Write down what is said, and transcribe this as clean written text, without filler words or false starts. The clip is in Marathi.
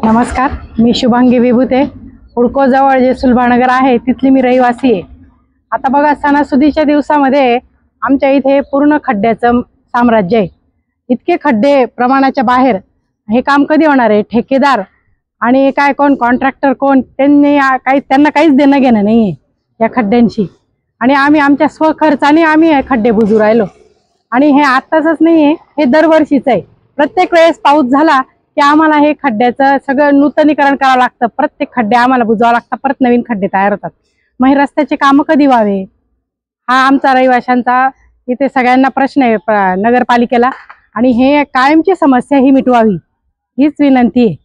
नमस्कार, मी शुभांगी विभूते. हुडको जवळ जे सुलभानगर आहे तिथली मी रहिवासी आहे. आता बघा, सणासुदीच्या दिवसामध्ये आमच्या इथे पूर्ण खड्ड्याचं साम्राज्य आहे. इतके खड्डे प्रमाणाच्या बाहेर. हे काम कधी होणार आहे? ठेकेदार आणि काय कोण कॉन्ट्रॅक्टर कोण त्यांना काहीच देणं घेणं नाही आहे या खड्ड्यांशी. आणि आम्ही आमच्या स्वखर्चाने आम्ही खड्डे बुजू राहिलो. आणि हे आत्ताच नाही आहे, हे दरवर्षीच आहे. प्रत्येक वेळेस पाऊस झाला की आम्हाला हे खड्ड्याचं सगळं नूतनीकरण करावं लागतं. प्रत्येक खड्डे आम्हाला बुजवावं लागतं, परत नवीन खड्डे तयार होतात. मग हे रस्त्याचे कामं कधी व्हावे, हा आमचा रहिवाशांचा इथे सगळ्यांना प्रश्न आहे नगरपालिकेला. आणि हे कायमची समस्या ही मिटवावी हीच विनंती आहे.